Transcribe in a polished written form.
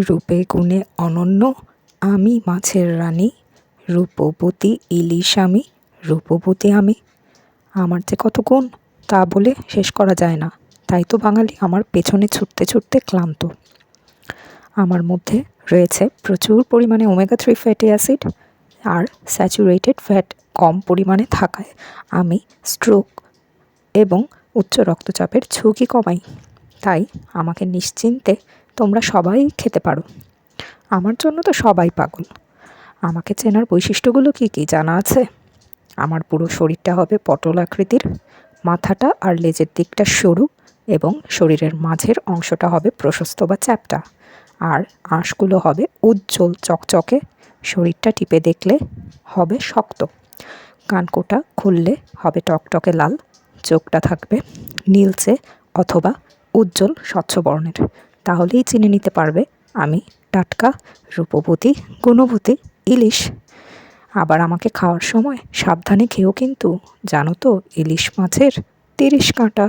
রূপে গুণে অনন্য আমি মাছের রানী, রূপবতী ইলিশ আমি, রূপবতী আমি। আমার যে কত গুণ তা বলে শেষ করা যায় না, তাই তো বাঙালি আমার পেছনে ছুটতে ছুটতে ক্লান্ত। আমার মধ্যে রয়েছে প্রচুর পরিমাণে ওমেগা 3 ফ্যাটি অ্যাসিড, আর স্যাচুরেটেড ফ্যাট কম পরিমাণে থাকায় আমি স্ট্রোক এবং উচ্চ রক্তচাপের ঝুঁকি কমাই। তাই আমাকে নিশ্চিন্তে তোমরা সবাই খেতে পারো। আমার জন্য তো সবাই পাগল। আমাকে চেনার বৈশিষ্ট্যগুলো কী কী জানা আছে? আমার পুরো শরীরটা হবে পটল আকৃতির, মাথাটা আর লেজের দিকটা সরু এবং শরীরের মাঝের অংশটা হবে প্রশস্ত বা চ্যাপ্টা, আর আঁশগুলো হবে উজ্জ্বল চকচকে, শরীরটা টিপে দেখলে হবে শক্ত, কানকোটা খুললে হবে টকটকে লাল, চোখটা থাকবে নীলচে অথবা উজ্জ্বল স্বচ্ছ বর্ণের। তাহলেই চিনে নিতে পারবে আমি টাটকা রূপবতী গুণবতী ইলিশ। আবার আমাকে খাওয়ার সময় সাবধানে খেও কিন্তু, জানো তো ইলিশ মাছের 30 কাঁটা।